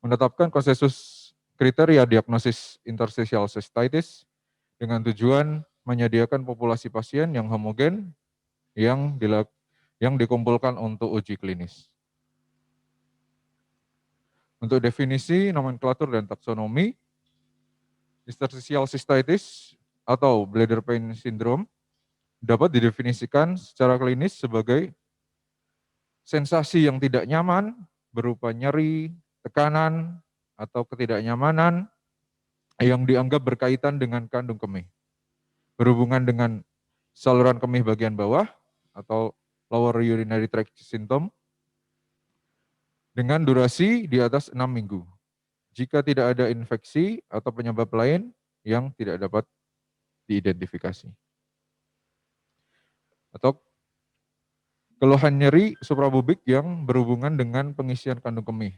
menetapkan konsensus kriteria diagnosis interstitial cystitis dengan tujuan menyediakan populasi pasien yang homogen yang dikumpulkan untuk uji klinis. Untuk definisi, nomenklatur, dan taksonomi, interstitial cystitis atau bladder pain syndrome dapat didefinisikan secara klinis sebagai sensasi yang tidak nyaman berupa nyeri, tekanan, atau ketidaknyamanan yang dianggap berkaitan dengan kandung kemih, berhubungan dengan saluran kemih bagian bawah atau lower urinary tract syndrome dengan durasi di atas 6 minggu. Jika tidak ada infeksi atau penyebab lain yang tidak dapat diidentifikasi. Atau keluhan nyeri suprabubik yang berhubungan dengan pengisian kandung kemih,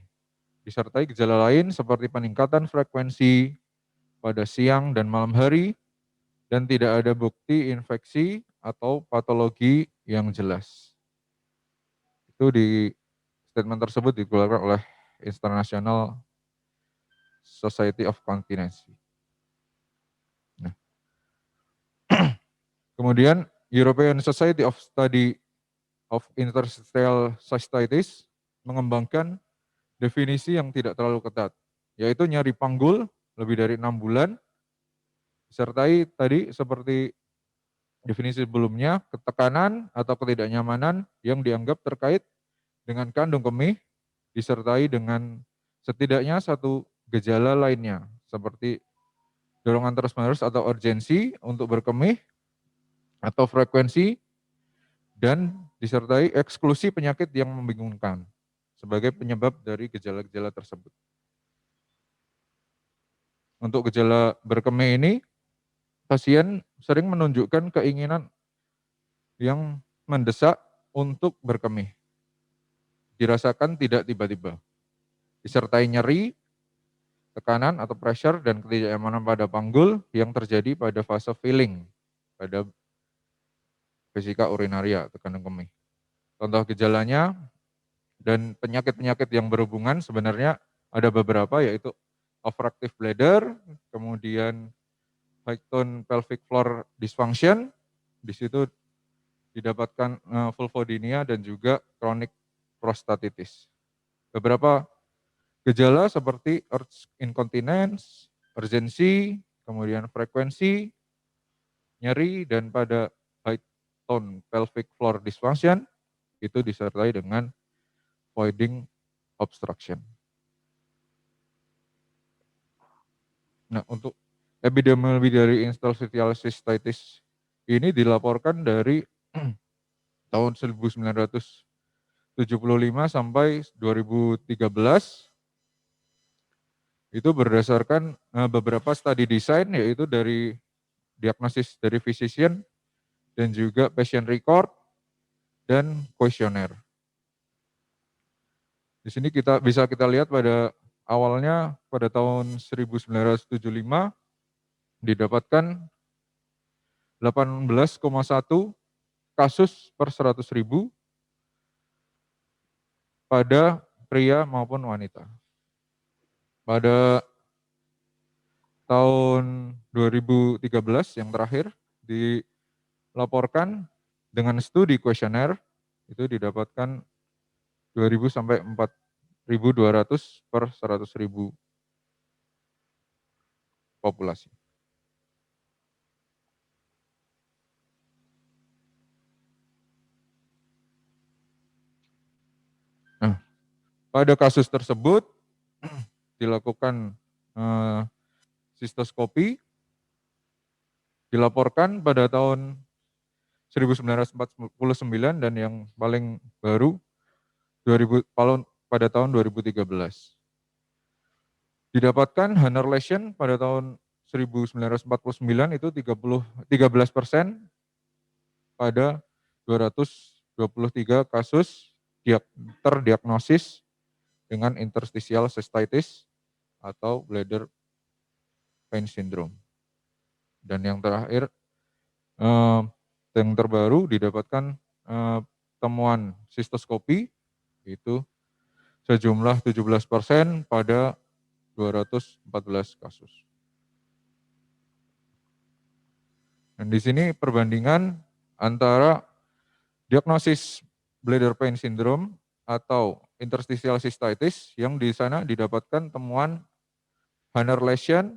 disertai gejala lain seperti peningkatan frekuensi pada siang dan malam hari, dan tidak ada bukti infeksi atau patologi yang jelas. Itu di statement tersebut dikeluarkan oleh International Society of Continence. Nah, kemudian European Society of Study of Interstitial Cystitis mengembangkan definisi yang tidak terlalu ketat, yaitu nyeri panggul lebih dari 6 bulan, disertai tadi seperti definisi sebelumnya, ketekanan atau ketidaknyamanan yang dianggap terkait dengan kandung kemih, disertai dengan setidaknya satu gejala lainnya, seperti dorongan terus-menerus atau urgensi untuk berkemih, atau frekuensi, dan disertai eksklusi penyakit yang membingungkan sebagai penyebab dari gejala-gejala tersebut. Untuk gejala berkemih ini, pasien sering menunjukkan keinginan yang mendesak untuk berkemih, dirasakan tidak tiba-tiba, disertai nyeri, tekanan atau pressure, dan ketidaknyamanan pada panggul yang terjadi pada fase filling pada vesika urinaria atau kandung kemih. Contoh gejalanya dan penyakit-penyakit yang berhubungan sebenarnya ada beberapa, yaitu overactive bladder, kemudian high tone pelvic floor dysfunction, di situ didapatkan vulvodynia dan juga chronic prostatitis. Beberapa gejala seperti urge incontinence, urgensi, kemudian frekuensi, nyeri, dan pada high tone pelvic floor dysfunction itu disertai dengan voiding obstruction. Nah, untuk epidemiologi dari interstitial cystitis ini dilaporkan dari tahun 1975 sampai 2013. Itu berdasarkan beberapa studi desain, yaitu dari diagnosis dari physician dan juga patient record dan kuesioner. Di sini bisa kita lihat pada awalnya pada tahun 1975 didapatkan 18,1 kasus per 100.000 pada pria maupun wanita. Pada tahun 2013 yang terakhir dilaporkan dengan studi kuesioner itu didapatkan 2.000 sampai 4.200 per 100.000 populasi. Nah, pada kasus tersebut dilakukan sistoskopi, dilaporkan pada tahun 1949 dan yang paling baru pada tahun 2013. Didapatkan Hunter lesion pada tahun 1949 itu 13% pada 223 kasus terdiagnosis dengan interstitial cystitis atau bladder pain syndrome. Dan yang terakhir, yang terbaru didapatkan temuan sistoskopi itu sejumlah 17% pada 214 kasus. Dan di sini perbandingan antara diagnosis bladder pain syndrome atau interstitial cystitis yang di sana didapatkan temuan Hanner lesion,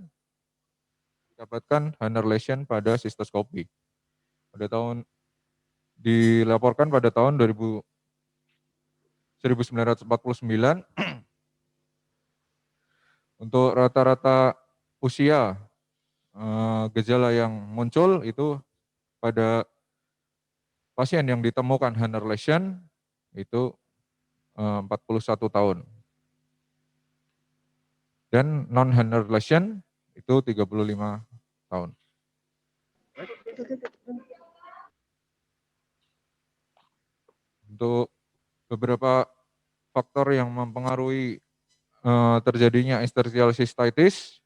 pada sistoskopi. Pada tahun dilaporkan pada tahun 1949 untuk rata-rata usia gejala yang muncul itu pada pasien yang ditemukan Hanner lesion itu 41 tahun. Dan non-Hanner lesion itu 35 tahun. Untuk beberapa faktor yang mempengaruhi terjadinya interstitial cystitis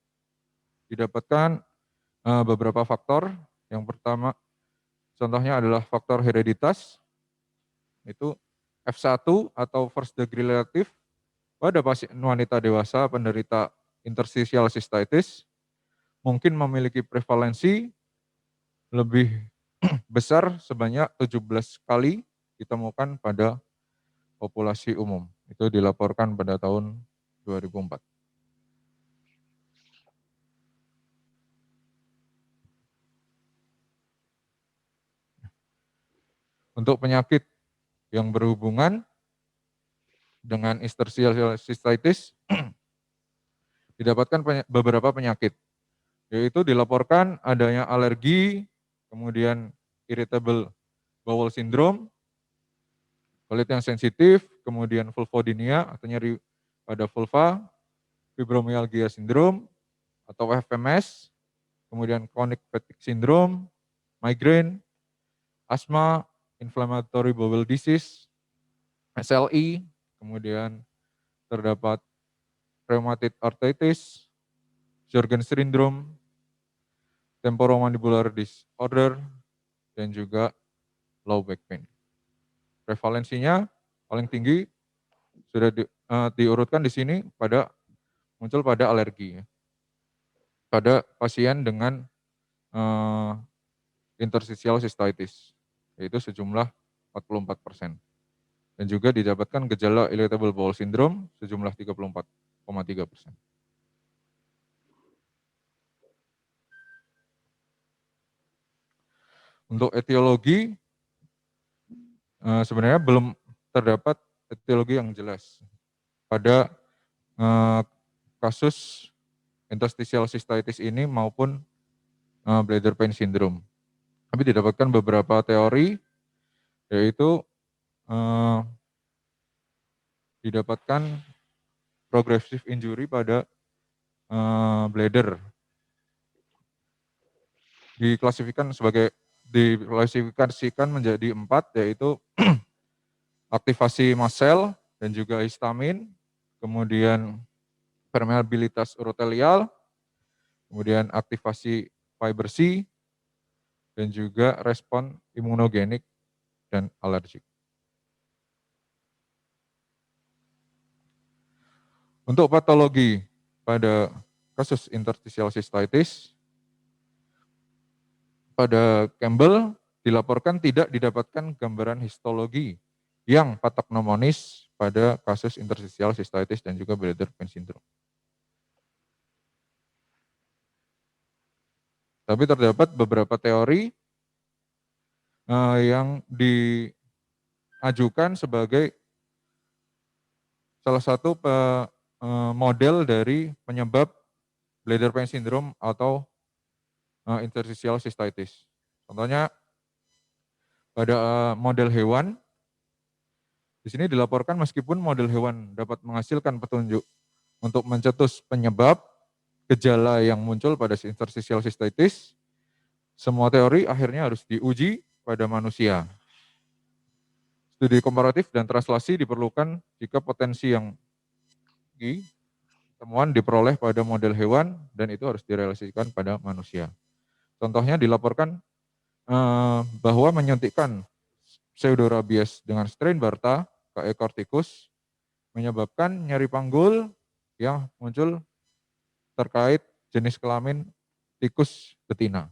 didapatkan beberapa faktor. Yang pertama contohnya adalah faktor hereditas, itu F1 atau first degree relative pada pasien wanita dewasa penderita interstitial cystitis mungkin memiliki prevalensi lebih besar sebanyak 17 kali ditemukan pada populasi umum. Itu dilaporkan pada tahun 2004. Untuk penyakit yang berhubungan dengan interstitial cystitis didapatkan beberapa penyakit, yaitu dilaporkan adanya alergi, kemudian irritable bowel syndrome, kulit yang sensitif, kemudian vulvodynia atau nyeri pada vulva, fibromyalgia syndrome atau FMS, kemudian chronic fatigue syndrome, migraine, asma, inflammatory bowel disease, SLE, kemudian terdapat rheumatoid arthritis, Sjögren's syndrome, temporomandibular disorder, dan juga low back pain. Prevalensinya paling tinggi sudah diurutkan di sini muncul pada alergi, pada pasien dengan interstitial cystitis, yaitu sejumlah 44%. Dan juga didapatkan gejala irritable bowel syndrome sejumlah 34,3%. Untuk etiologi, sebenarnya belum terdapat etiologi yang jelas pada kasus interstitial cystitis ini maupun bladder pain syndrome. Tapi didapatkan beberapa teori, yaitu didapatkan progressive injury pada bladder. Diklasifikasikan menjadi 4, yaitu aktivasi mast cell dan juga histamin, kemudian permeabilitas urotelial, kemudian aktivasi fiber C, dan juga respon imunogenik dan alergik. Untuk patologi pada kasus interstitial cystitis, pada Campbell dilaporkan tidak didapatkan gambaran histologi yang patognomonis pada kasus interstitial cystitis dan juga bladder pain syndrome. Tapi terdapat beberapa teori yang diajukan sebagai salah satu model dari penyebab bladder pain syndrome atau interstitial cystitis. Contohnya pada model hewan, di sini dilaporkan meskipun model hewan dapat menghasilkan petunjuk untuk mencetus penyebab gejala yang muncul pada interstitial cystitis, semua teori akhirnya harus diuji pada manusia. Studi komparatif dan translasi diperlukan jika potensi yang tinggi temuan diperoleh pada model hewan dan itu harus direalisasikan pada manusia. Contohnya dilaporkan bahwa menyuntikkan pseudorabies dengan strain Barta, KE corticus, menyebabkan nyeri panggul yang muncul terkait jenis kelamin tikus betina.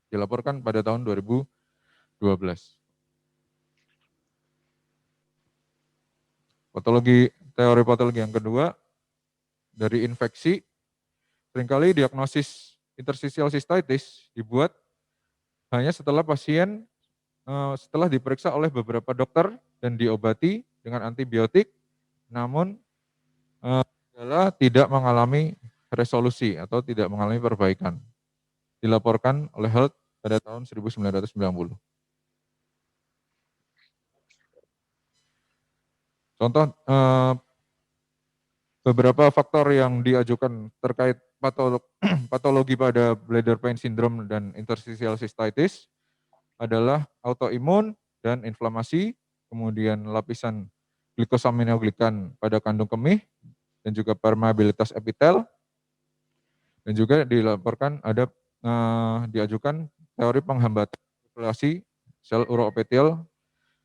Dilaporkan pada tahun 2012. Teori patologi yang kedua, dari infeksi, seringkali diagnosis interstitial cystitis dibuat hanya setelah pasien setelah diperiksa oleh beberapa dokter dan diobati dengan antibiotik, namun gejala tidak mengalami resolusi atau tidak mengalami perbaikan. Dilaporkan oleh Health pada tahun 1990. Contoh beberapa faktor yang diajukan terkait patologi pada bladder pain syndrome dan interstitial cystitis adalah autoimun dan inflamasi, kemudian lapisan glikosaminoglikan pada kandung kemih, dan juga permeabilitas epitel, dan juga dilaporkan ada diajukan teori penghambatan populasi sel uroepithel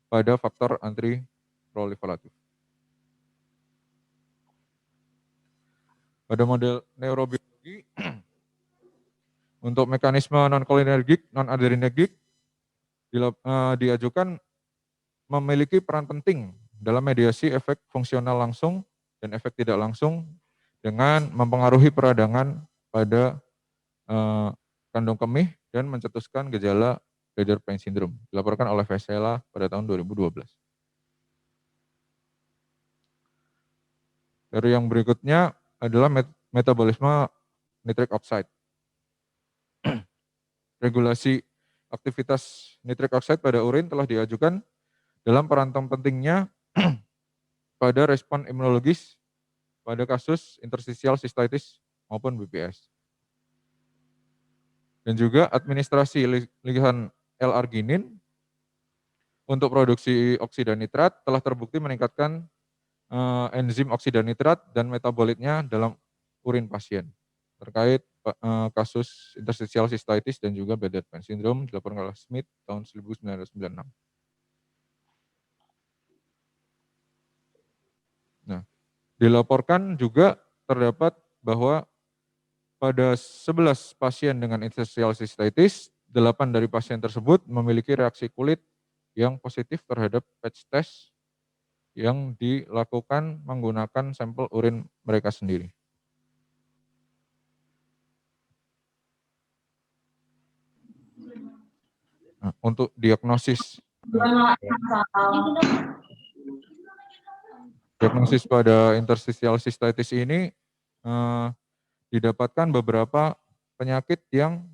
pada faktor antiproliferatif. Pada model neurobiologi, untuk mekanisme non-cholinergic, non-adrenergic diajukan memiliki peran penting dalam mediasi efek fungsional langsung dan efek tidak langsung dengan mempengaruhi peradangan pada kandung kemih dan mencetuskan gejala bladder pain syndrome. Dilaporkan oleh Vesela pada tahun 2012. Teori yang berikutnya adalah metabolisme nitric oxide. Regulasi aktivitas nitric oxide pada urin telah diajukan dalam peranan pentingnya pada respon imunologis pada kasus interstitial cystitis maupun BPS. Dan juga administrasi ligahan L-arginin untuk produksi oksida nitrat telah terbukti meningkatkan enzim oksida nitrat dan metabolitnya dalam urin pasien. Terkait kasus interstitial cystitis dan juga bladder pain syndrome dilaporkan oleh Smith tahun 1996. Nah, dilaporkan juga terdapat bahwa pada 11 pasien dengan interstitial cystitis, 8 dari pasien tersebut memiliki reaksi kulit yang positif terhadap patch test yang dilakukan menggunakan sampel urin mereka sendiri. Nah, untuk diagnosis pada interstitial cystitis ini didapatkan beberapa penyakit yang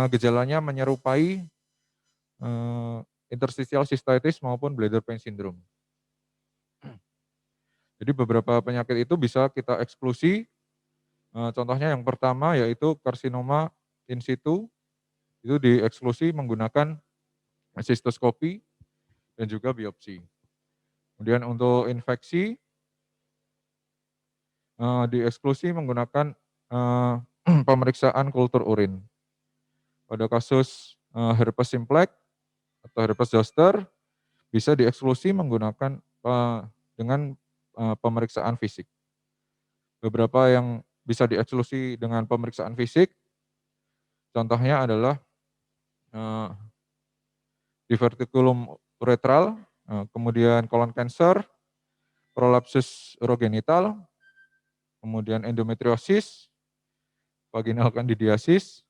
gejalanya menyerupai interstitial cystitis maupun bladder pain syndrome. Jadi beberapa penyakit itu bisa kita eksklusi. Contohnya yang pertama yaitu karsinoma in situ, itu dieksklusi menggunakan sistoskopi dan juga biopsi. Kemudian untuk infeksi dieksklusi menggunakan pemeriksaan kultur urin. Pada kasus herpes simplex atau herpes zoster bisa dieksklusi menggunakan dengan pemeriksaan fisik. Beberapa yang bisa dieksklusi dengan pemeriksaan fisik, contohnya adalah diverticulum uretral, kemudian colon cancer, prolapsus urogenital, kemudian endometriosis, vaginal candidiasis,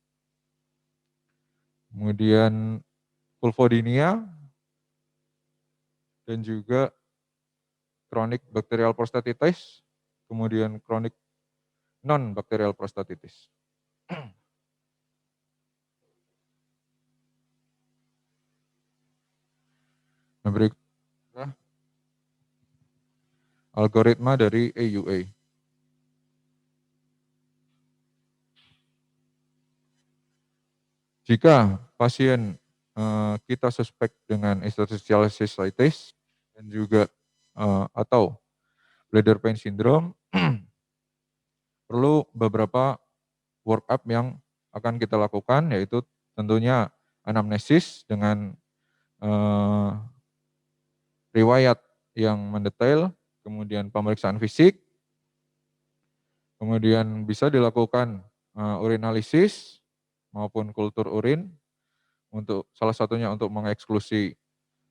kemudian vulvodynia, dan juga chronic bacterial prostatitis, kemudian chronic non-bacterial prostatitis. Nah, berikutnya algoritma dari AUA. Jika pasien kita suspek dengan interstitial cystitis dan juga atau bladder pain syndrome, perlu beberapa workup yang akan kita lakukan, yaitu tentunya anamnesis dengan riwayat yang mendetail, kemudian pemeriksaan fisik, kemudian bisa dilakukan urinalisis maupun kultur urin untuk salah satunya untuk mengeksklusi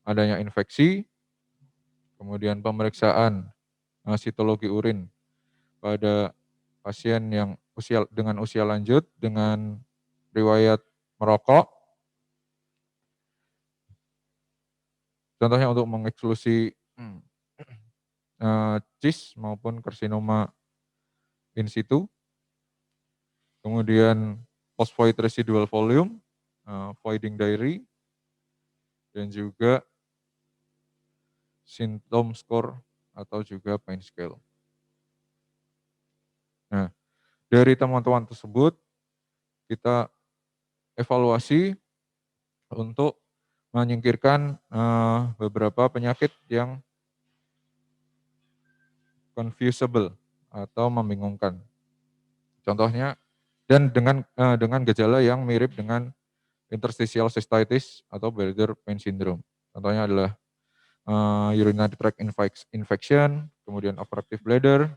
adanya infeksi, kemudian pemeriksaan sitologi urin pada pasien yang dengan usia lanjut dengan riwayat merokok, contohnya untuk mengeksklusi CIS maupun karsinoma in situ, kemudian post-void residual volume, voiding diary, dan juga symptom score atau juga pain scale. Nah, dari temuan-temuan tersebut kita evaluasi untuk menyingkirkan beberapa penyakit yang confusable atau membingungkan. Contohnya dan dengan gejala yang mirip dengan interstitial cystitis atau bladder pain syndrome. Contohnya adalah urinary tract infection, kemudian obstructive bladder,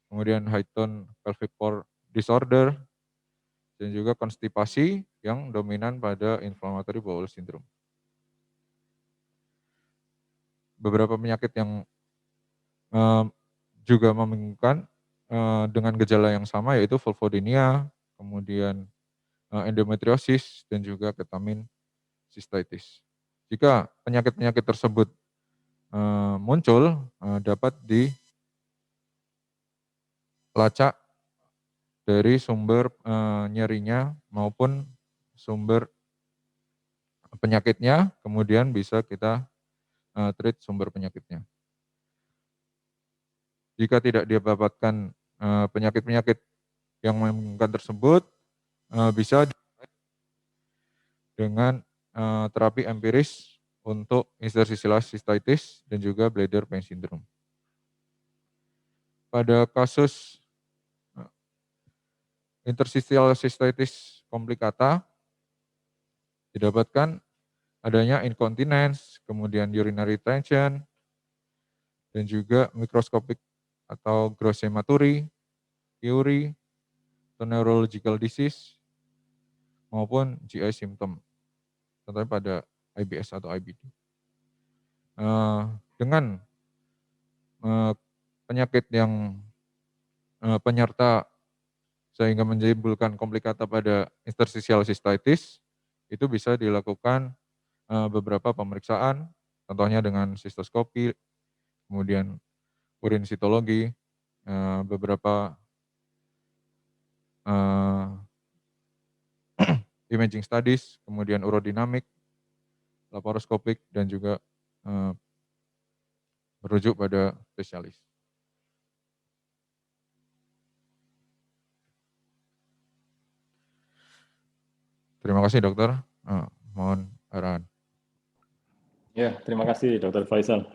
kemudian high tone pelvic floor disorder, dan juga konstipasi yang dominan pada inflammatory bowel syndrome. Beberapa penyakit yang juga membingungkan dengan gejala yang sama yaitu vulvodynia, kemudian endometriosis, dan juga ketamin cystitis. Jika penyakit-penyakit tersebut muncul, dapat dilacak dari sumber nyerinya maupun sumber penyakitnya, kemudian bisa kita treat sumber penyakitnya. Jika tidak didapatkan penyakit-penyakit yang membingungkan tersebut, bisa dengan terapi empiris untuk interstitial cystitis dan juga bladder pain syndrome. Pada kasus interstitial cystitis complicata didapatkan adanya incontinence, kemudian urinary retention, dan juga microscopic atau gross hematuria, urea, neurological disease, maupun GI symptom, contohnya pada IBS atau IBD. Dengan penyakit yang penyerta sehingga menimbulkan komplikata pada interstitial cystitis, itu bisa dilakukan beberapa pemeriksaan, contohnya dengan sistoskopi, kemudian urin sitologi, beberapa imaging studies, kemudian urodinamik, laparoskopik, dan juga merujuk pada spesialis. Terima kasih dokter, mohon arahan. Ya, terima kasih Dr. Faisal.